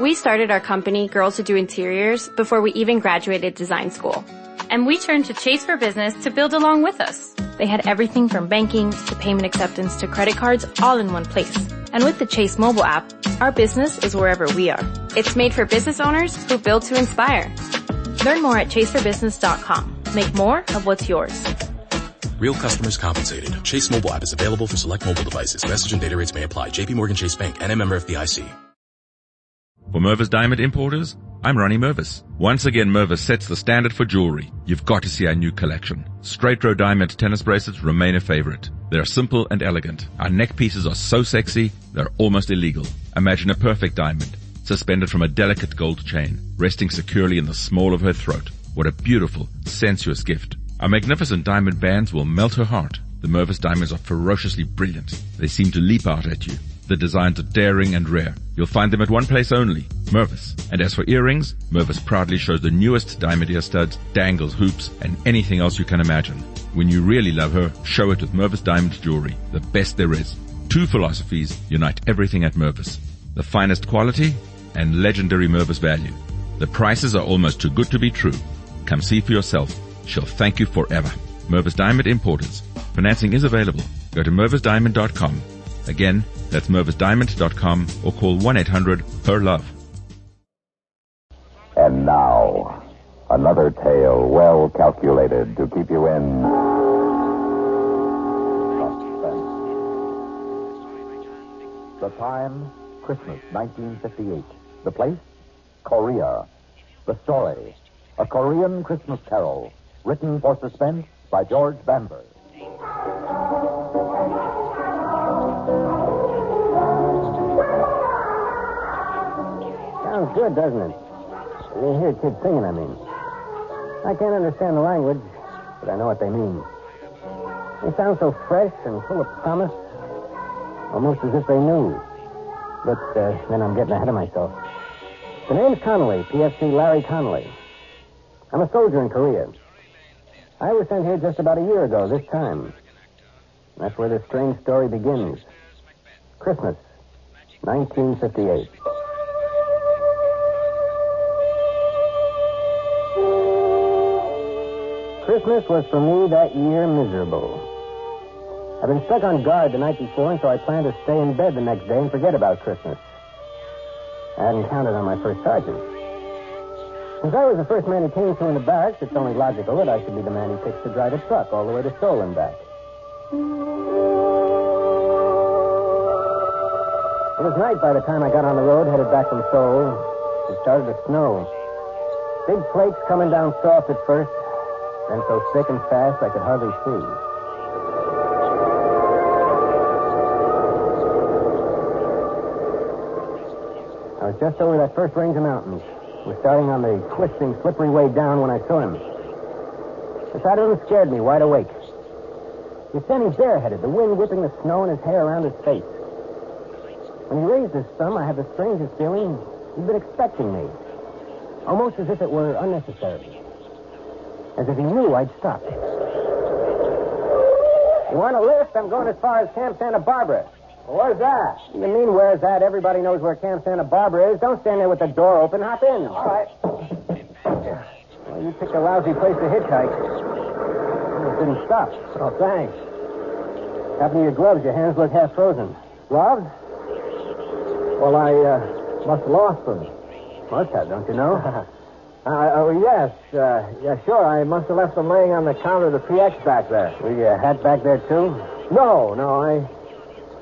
We started our company, Girls Who Do Interiors, before we even graduated design school. And we turned to Chase for Business to build along with us. They had everything from banking to payment acceptance to credit cards all in one place. And with the Chase mobile app, our business is wherever we are. It's made for business owners who build to inspire. Learn more at chaseforbusiness.com. Make more of what's yours. Real customers compensated. Chase mobile app is available for select mobile devices. Message and data rates may apply. JP Morgan Chase Bank and a member FDIC. For Mervis Diamond Importers, I'm Ronnie Mervis. Once again, Mervis sets the standard for jewelry. You've got to see our new collection. Straight row diamond tennis bracelets remain a favorite. They're simple and elegant. Our neck pieces are so sexy, they're almost illegal. Imagine a perfect diamond, suspended from a delicate gold chain, resting securely in the small of her throat. What a beautiful, sensuous gift. Our magnificent diamond bands will melt her heart. The Mervis diamonds are ferociously brilliant. They seem to leap out at you. The designs are daring and rare. You'll find them at one place only, Mervis. And as for earrings, Mervis proudly shows the newest diamond ear studs, dangles, hoops, and anything else you can imagine. When you really love her, show it with Mervis Diamond Jewelry, the best there is. Two philosophies unite everything at Mervis. The finest quality and legendary Mervis value. The prices are almost too good to be true. Come see for yourself. She'll thank you forever. Mervis Diamond Importers. Financing is available. Go to mervisdiamond.com. Again, that's mervisdiamond.com or call 1-800-PER-LOVE. And now, another tale well calculated to keep you in suspense. The time, Christmas 1958. The place, Korea. The story, a Korean Christmas carol, written for Suspense by George Banver. Sounds good, doesn't it? You hear kids singing, I mean. I can't understand the language, but I know what they mean. They sound so fresh and full of promise, almost as if they knew. But then I'm getting ahead of myself. The name's Connolly, PFC Larry Connolly. I'm a soldier in Korea. I was sent here just about a year ago, this time. That's where this strange story begins. Christmas, 1958. Christmas was for me that year miserable. I'd been stuck on guard the night before, and so I planned to stay in bed the next day and forget about Christmas. I hadn't counted on my first sergeant. Since I was the first man he came to in the barracks, it's only logical that I should be the man he picks to drive a truck all the way to Seoul and back. It was night by the time I got on the road, headed back from Seoul. It started to snow. Big flakes coming down soft at first, then so thick and fast I could hardly see. I was just over that first range of mountains. Was starting on the twisting, slippery way down when I saw him. The sight of him scared me wide awake. He was standing bareheaded, the wind whipping the snow and his hair around his face. When he raised his thumb, I had the strangest feeling he'd been expecting me. Almost as if it were unnecessary. As if he knew I'd stop. You want a lift? I'm going as far as Camp Santa Barbara. Well, where's that? You mean where's that? Everybody knows where Camp Santa Barbara is. Don't stand there with the door open. Hop in. All right. Well, you picked a lousy place to hitchhike. It didn't stop. Oh, thanks. What happened to your gloves? Your hands look half frozen. Gloves? Well, I must have lost them. Must have, don't you know? Yes. Yeah, sure. I must have left them laying on the counter of the PX back there. Were your hat back there, too? No. I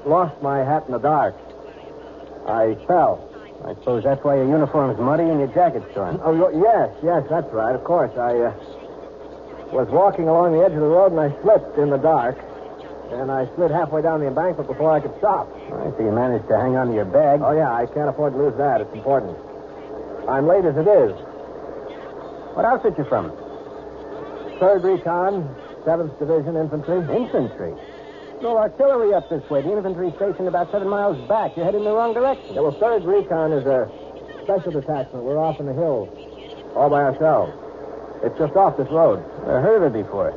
lost my hat in the dark. I fell. I suppose that's why your uniform's muddy and your jacket's torn. Oh, yes, that's right. Of course. I was walking along the edge of the road and I slipped in the dark. And I slid halfway down the embankment before I could stop. I see you managed to hang on to your bag. Oh, yeah, I can't afford to lose that. It's important. I'm late as it is. What outfit you from? 3rd Recon, 7th Division Infantry. Infantry? No artillery up this way. The infantry stationed about 7 miles back. You're heading in the wrong direction. Yeah, well, 3rd Recon is a special detachment. We're off in the hills. All by ourselves. It's just off this road. I've heard of it before.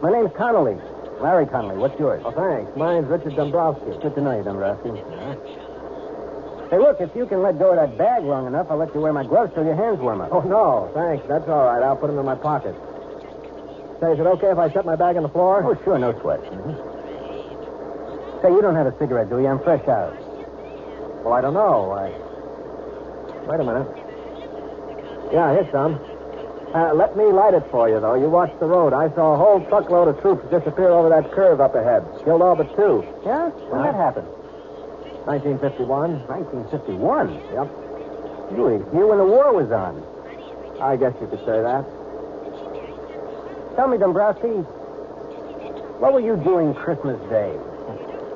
My name's Connolly. Larry Connolly. What's yours? Oh, thanks. Mine's Richard Dombrowski. Good to know you, Dombrowski. Hey, look, if you can let go of that bag long enough, I'll let you wear my gloves till your hands warm up. Oh, no, thanks. That's all right. I'll put them in my pocket. Say, is it okay if I set my bag on the floor? Oh, sure, no sweat. Say, you don't have a cigarette, do you? I'm fresh out. Well, I don't know. Wait a minute. Yeah, here's some. Let me light it for you, though. You watch the road. I saw a whole truckload of troops disappear over that curve up ahead. Killed all but 2. Yeah? When that happened? 1951. 1951? Yep. You were here when the war was on. I guess you could say that. Tell me, Dombrowski, what were you doing Christmas Day?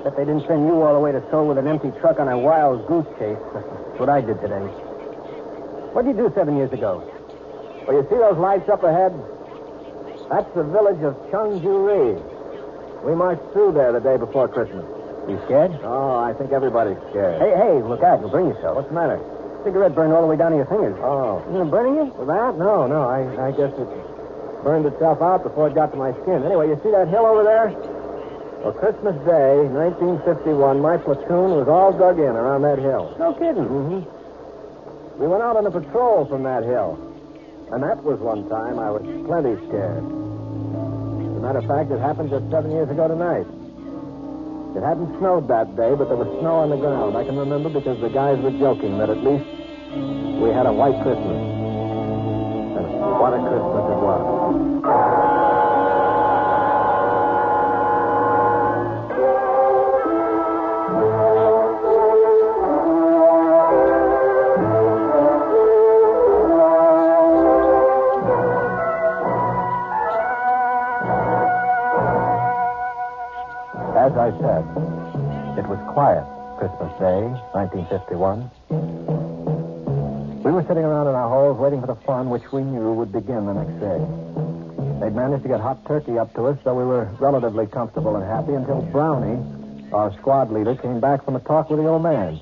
That they didn't send you all the way to Seoul with an empty truck on a wild goose chase. That's what I did today. What did you do 7 years ago? Well, you see those lights up ahead? That's the village of Cheonggyu-ri. We marched through there the day before Christmas. You scared? Oh, I think everybody's scared. Hey, look out. You'll burn yourself. What's the matter? Cigarette burned all the way down to your fingers. Oh. Isn't it burning you? Well, that? No. I guess it burned itself out before it got to my skin. Anyway, you see that hill over there? Well, Christmas Day, 1951, my platoon was all dug in around that hill. No kidding. Mm-hmm. We went out on a patrol from that hill. And that was one time I was plenty scared. As a matter of fact, it happened just 7 years ago tonight. It hadn't snowed that day, but there was snow on the ground. I can remember because the guys were joking that at least we had a white Christmas. And what a Christmas it was. As I said, it was quiet Christmas Day, 1951. We were sitting around in our holes waiting for the fun which we knew would begin the next day. They'd managed to get hot turkey up to us, so we were relatively comfortable and happy until Brownie, our squad leader, came back from a talk with the old man.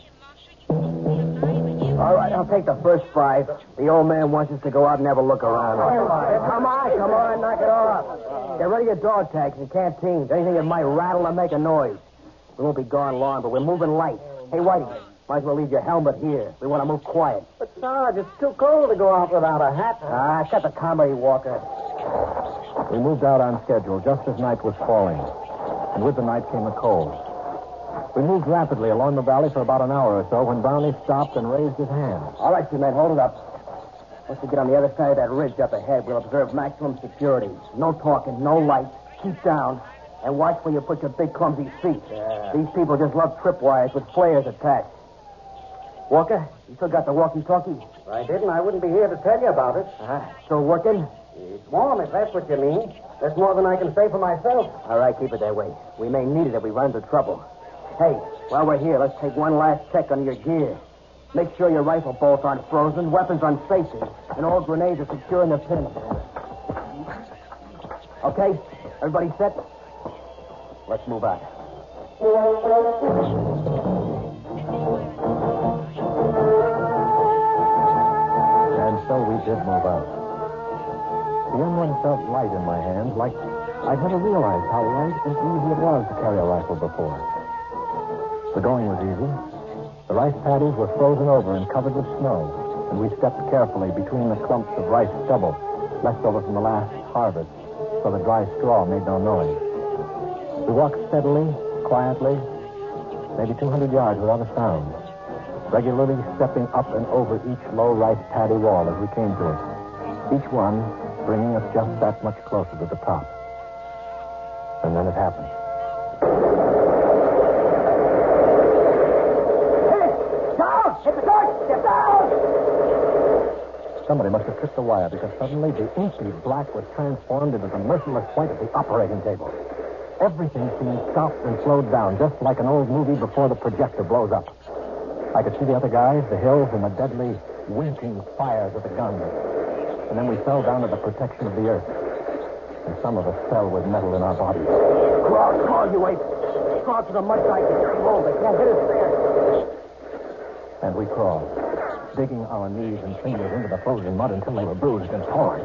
All right, I'll take the first 5. The old man wants us to go out and have a look around. Come on, knock it off. Get ready your dog tags and canteens. Anything that might rattle or make a noise. We won't be gone long, but we're moving light. Hey, Whitey, might as well leave your helmet here. We want to move quiet. But, Sarge, it's too cold to go out without a hat. Shut the comedy, Walker. We moved out on schedule just as night was falling. And with the night came the cold. We moved rapidly along the valley for about an hour or so when Brownie stopped and raised his hand. All right, you men, hold it up. Once we get on the other side of that ridge up ahead, we'll observe maximum security. No talking, no lights. Keep down. And watch where you put your big clumsy feet. Yeah. These people just love tripwires with flares attached. Walker, you still got the walkie-talkie? If I didn't, I wouldn't be here to tell you about it. Still working? It's warm, if that's what you mean. That's more than I can say for myself. All right, keep it that way. We may need it if we run into trouble. Hey, while we're here, let's take one last check on your gear. Make sure your rifle bolts aren't frozen, weapons on safety, and all grenades are secure in the pins. Okay, everybody set? Let's move out. And so we did move out. The M1 felt light in my hands, like I'd never realized how light and easy it was to carry a rifle before. The going was easy. The rice paddies were frozen over and covered with snow, and we stepped carefully between the clumps of rice stubble left over from the last harvest, so the dry straw made no noise. We walked steadily, quietly, maybe 200 yards without a sound, regularly stepping up and over each low rice paddy wall as we came to it, each one bringing us just that much closer to the top. And then it happened. Somebody must have tripped the wire because suddenly the inky black was transformed into the merciless white of the operating table. Everything seemed stopped and slowed down, just like an old movie before the projector blows up. I could see the other guys, the hills, and the deadly winking fires of the guns. And then we fell down to the protection of the earth. And some of us fell with metal in our bodies. Crawl, you ape. Crawl to the mud side and carry hold. They can't hit us there. And we crawled, digging our knees and fingers into the frozen mud until they were bruised and torn.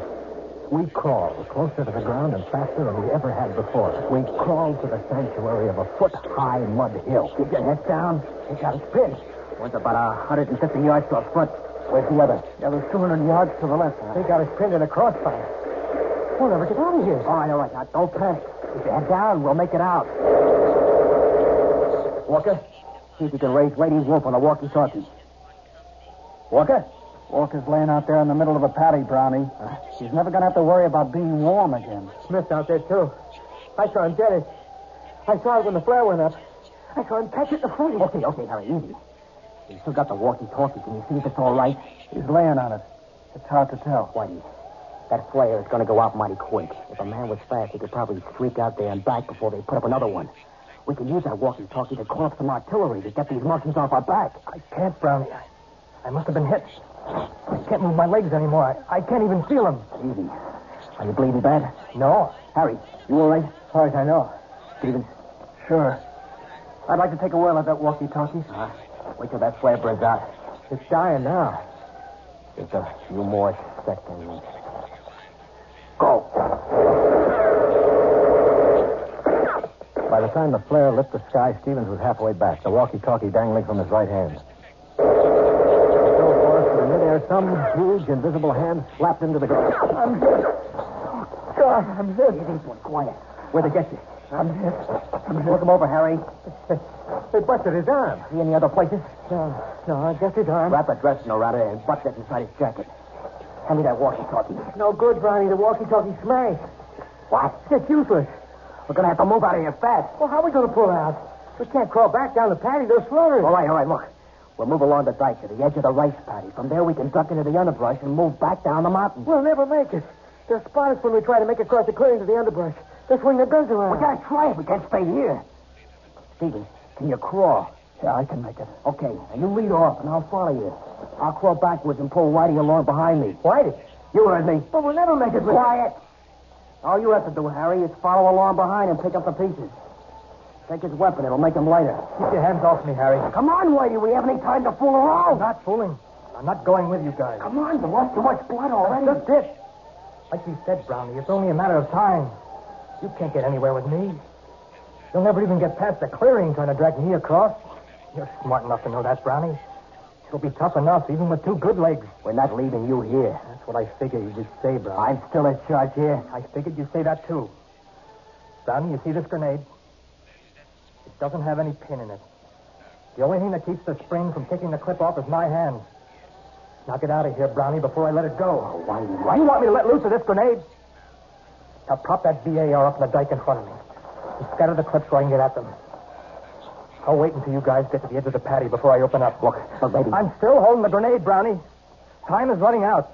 We crawled closer to the ground and faster than we ever had before. We crawled to the sanctuary of a foot-high mud hill. Keep your head down. They got us pinned. One's about 150 yards to our front. Where's the other? The other's 200 yards to the left. They got us pinned in a crossfire. We'll never get out of here. All right. Now, don't panic. Keep your head down. We'll make it out. Walker, see if you can raise Lady's wolf on the walkie-talkie. Walker? Walker's laying out there in the middle of a patty, Brownie. She's never going to have to worry about being warm again. Smith's out there, too. I saw him get it. I saw it when the flare went up. I saw him catch it in the front. Okay, Harry, easy. You still got the walkie-talkie. Can you see if it's all right? He's laying on it. It's hard to tell. Whitey, that flare is going to go out mighty quick. If a man was fast, he could probably streak out there and back before they put up another one. We can use that walkie-talkie to call up some artillery to get these Martians off our back. I can't, Brownie. I must have been hit. I can't move my legs anymore. I can't even feel them. Easy. Are you bleeding bad? No. Harry, you all right? As far as I know. Stevens? Sure. I'd like to take a whirl at that walkie-talkie. Wait till that flare burns out. It's dying now. Just a few more seconds. Go. By the time the flare lit the sky, Stevens was halfway back, the walkie-talkie dangling from his right hand. So far, in midair, some huge, invisible hand slapped into the ground. I'm hit. Oh, God, I'm hit. Easy, quiet. Where'd they get you? I'm hit. Look him over, Harry. They busted his arm. See any other places? No, I guess his arm. Wrap a dressing around it and butt that inside his jacket. Hand me that walkie-talkie. No good, Brownie. The walkie-talkie smashed. What? It's useless. We're going to have to move out of here fast. Well, how are we going to pull out? We can't crawl back down the patty. They'll slaughter us. All right, look. We'll move along the dike to the edge of the rice paddy. From there, we can duck into the underbrush and move back down the mountain. We'll never make it. They'll spot us when we try to make across the clearing to the underbrush. They'll swing their guns around. We got to try it. We can't stay here. Stevens, can you crawl? Yeah, I can make it. Okay, now you lead off, and I'll follow you. I'll crawl backwards and pull Whitey along behind me. Whitey? You heard me. But we'll never make it. Quiet. All you have to do, Harry, is follow along behind and pick up the pieces. Take his weapon. It'll make him lighter. Keep your hands off me, Harry. Come on, Whitey. We haven't any time to fool around. I'm not fooling. I'm not going with you guys. Come on, you lost too much blood already. That's just it. Like you said, Brownie, it's only a matter of time. You can't get anywhere with me. You'll never even get past the clearing trying to drag me across. You're smart enough to know that, Brownie. You'll be tough enough, even with two good legs. We're not leaving you here. That's what I figured you'd say, Brownie. I'm still in charge here. I figured you'd say that, too. Brownie, you see this grenade? It doesn't have any pin in it. The only thing that keeps the spring from taking the clip off is my hand. Knock it out of here, Brownie, before I let it go. Oh, why? Why do you want me to let loose of this grenade? Now, prop that BAR up in the dike in front of me. And scatter the clips so I can get at them. I'll wait until you guys get to the edge of the patty before I open up. Look, baby. I'm still holding the grenade, Brownie. Time is running out.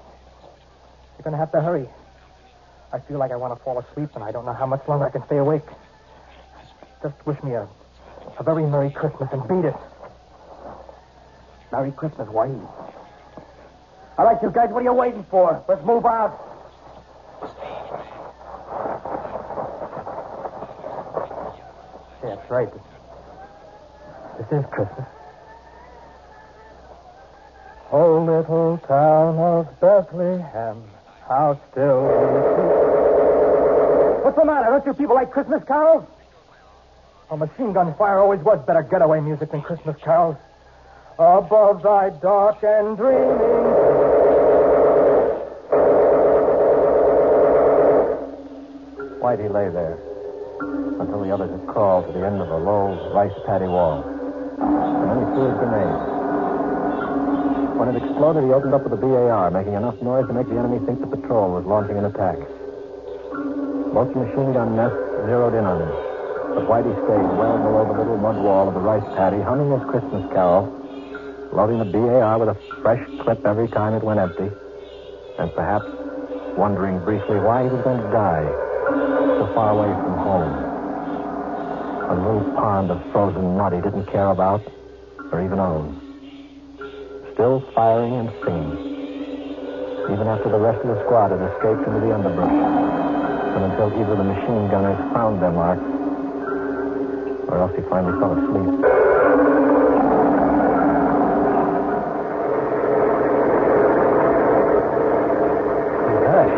You're going to have to hurry. I feel like I want to fall asleep, and I don't know how much longer I can stay awake. Just wish me a very Merry Christmas and beat it. Merry Christmas, Whitey. All right, you guys, what are you waiting for? Let's move out. Yeah, that's right. This is Christmas. Oh, little town of Bethlehem, how still we see. What's the matter? Don't you people like Christmas carols? Oh, machine gun fire always was better getaway music than Christmas carols. Above thy dark and dreaming. Whitey lay there until the others had crawled to the end of a low rice paddy wall. And then he threw his grenade. When it exploded, he opened up with a BAR, making enough noise to make the enemy think the patrol was launching an attack. Both machine gun nests zeroed in on him. But Whitey stayed well below the little mud wall of the rice paddy, humming his Christmas carol, loading the BAR with a fresh clip every time it went empty, and perhaps wondering briefly why he was going to die so far away from home. A little pond of frozen mud he didn't care about or even own. Still firing and singing, even after the rest of the squad had escaped into the underbrush, and until either the machine gunners found their mark, or else he finally fell asleep. Gosh.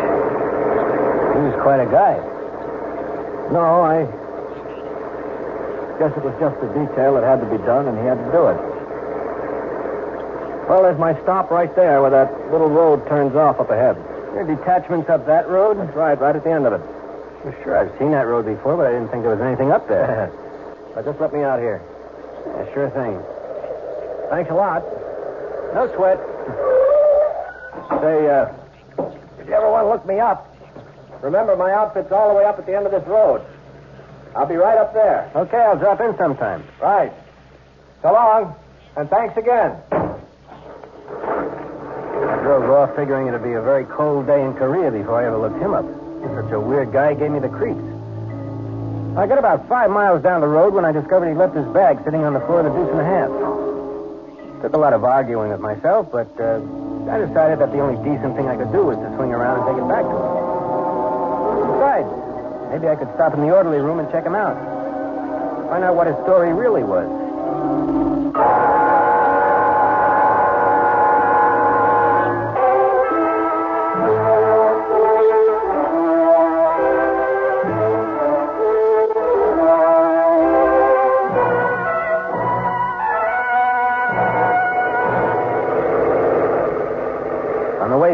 He was quite a guy. No, I guess it was just a detail that had to be done, and he had to do it. Well, there's my stop right there where that little road turns off up ahead. Your detachment's up that road? That's right at the end of it. Well, sure, I've seen that road before, but I didn't think there was anything up there. Just let me out here. Yeah, sure thing. Thanks a lot. No sweat. Say, if you ever want to look me up, remember my outfit's all the way up at the end of this road. I'll be right up there. Okay, I'll drop in sometime. Right. So long, and thanks again. I drove off figuring it'd be a very cold day in Korea before I ever looked him up. Such a weird guy gave me the creeps. I got about 5 miles down the road when I discovered he left his bag sitting on the floor of the deuce and a half. Took a lot of arguing with myself, but I decided that the only decent thing I could do was to swing around and take it back to him. Besides, maybe I could stop in the orderly room and check him out. Find out what his story really was.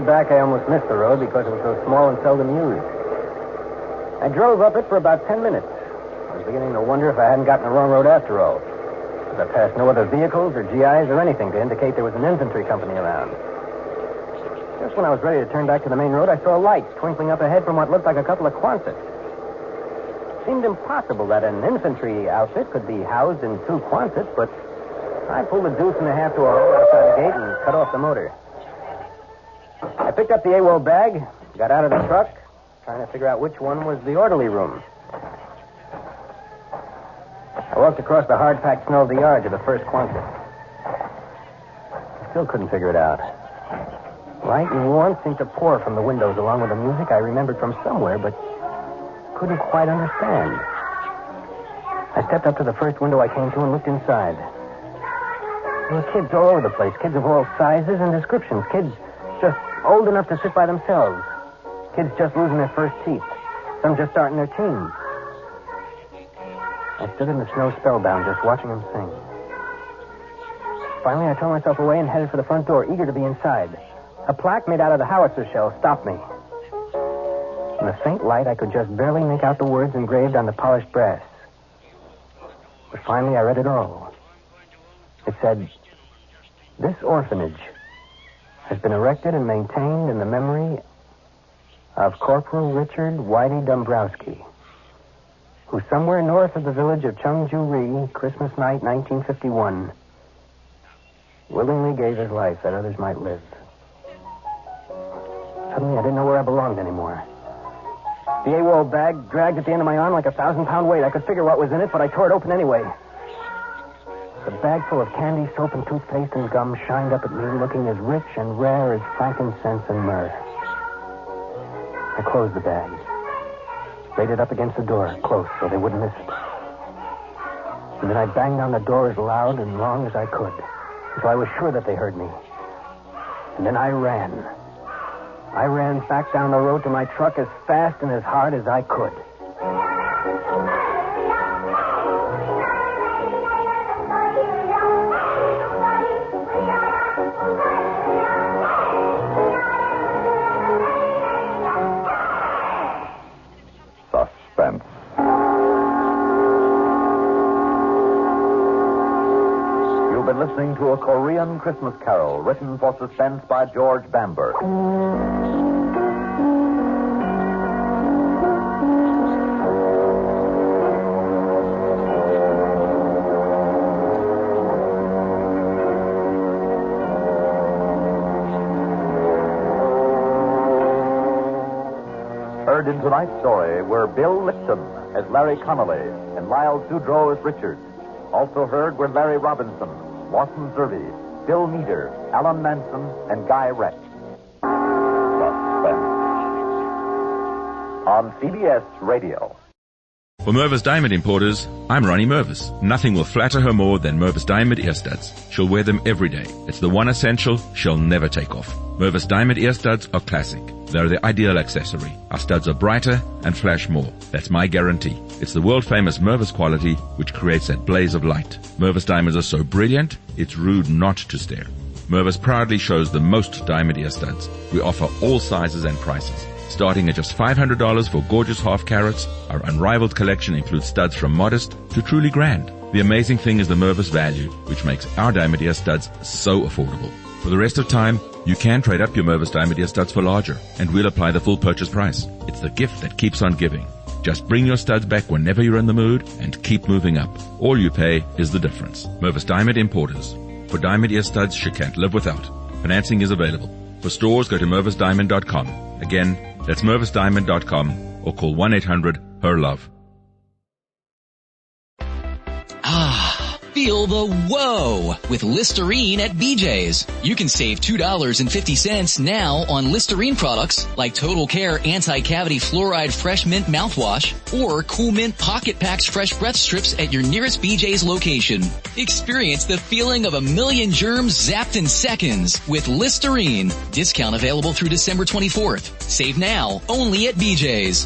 Back, I almost missed the road because it was so small and seldom used. I drove up it for about 10 minutes. I was beginning to wonder if I hadn't gotten the wrong road after all. But I passed no other vehicles or GIs or anything to indicate there was an infantry company around. Just when I was ready to turn back to the main road, I saw lights twinkling up ahead from what looked like a couple of Quonsets. It seemed impossible that an infantry outfit could be housed in 2 Quonsets, but I pulled a deuce and a half to a hole outside the gate and cut off the motor. I picked up the AWOL bag, got out of the truck, trying to figure out which one was the orderly room. I walked across the hard-packed snow of the yard to the first Quonset. I still couldn't figure it out. Light and warmth seemed to pour from the windows along with the music I remembered from somewhere, but couldn't quite understand. I stepped up to the first window I came to and looked inside. There were kids all over the place, kids of all sizes and descriptions, kids just old enough to sit by themselves. Kids just losing their first teeth. Some just starting their teens. I stood in the snow spellbound, just watching them sing. Finally, I tore myself away and headed for the front door, eager to be inside. A plaque made out of the howitzer shell stopped me. In the faint light, I could just barely make out the words engraved on the polished brass. But finally, I read it all. It said, "This orphanage has been erected and maintained in the memory of Corporal Richard Whitey Dombrowski, who somewhere north of the village of Chungju-ri, Christmas night, 1951, willingly gave his life that others might live." Suddenly, I didn't know where I belonged anymore. The AWOL bag dragged at the end of my arm like a 1,000-pound weight. I could figure what was in it, but I tore it open anyway. The bag full of candy, soap, and toothpaste and gum shined up at me, looking as rich and rare as frankincense and myrrh. I closed the bag, laid it up against the door, close, so they wouldn't miss it. And then I banged on the door as loud and long as I could, until I was sure that they heard me. And then I ran. I ran back down the road to my truck as fast and as hard as I could. Suspense. You've been listening to a Korean Christmas carol written for Suspense by George Bamber. Heard in tonight's story were Bill Lipton as Larry Connolly and Lyle Sudrow as Richard. Also heard were Larry Robinson, Watson Zerby, Bill Meader, Alan Manson, and Guy Rex. Suspense. On CBS Radio. For Mervis Diamond Importers, I'm Ronnie Mervis. Nothing will flatter her more than Mervis Diamond ear studs. She'll wear them every day. It's the one essential she'll never take off. Mervis Diamond ear studs are classic. They're the ideal accessory. Our studs are brighter and flash more. That's my guarantee. It's the world-famous Mervis quality which creates that blaze of light. Mervis Diamonds are so brilliant, it's rude not to stare. Mervis proudly shows the most diamond ear studs. We offer all sizes and prices. Starting at just $500 for gorgeous half carats, our unrivaled collection includes studs from modest to truly grand. The amazing thing is the Mervis value, which makes our diamond ear studs so affordable. For the rest of time, you can trade up your Mervis diamond ear studs for larger, and we'll apply the full purchase price. It's the gift that keeps on giving. Just bring your studs back whenever you're in the mood and keep moving up. All you pay is the difference. Mervis Diamond Importers. For diamond ear studs she can't live without. Financing is available. For stores, go to mervisdiamond.com. Again, that's mervisdiamond.com or call 1-800-HER-LOVE. Feel the whoa with Listerine at BJ's. You can save $2.50 now on Listerine products like Total Care Anti-Cavity Fluoride Fresh Mint Mouthwash or Cool Mint Pocket Packs Fresh Breath Strips at your nearest BJ's location. Experience the feeling of a million germs zapped in seconds with Listerine. Discount available through December 24th. Save now only at BJ's.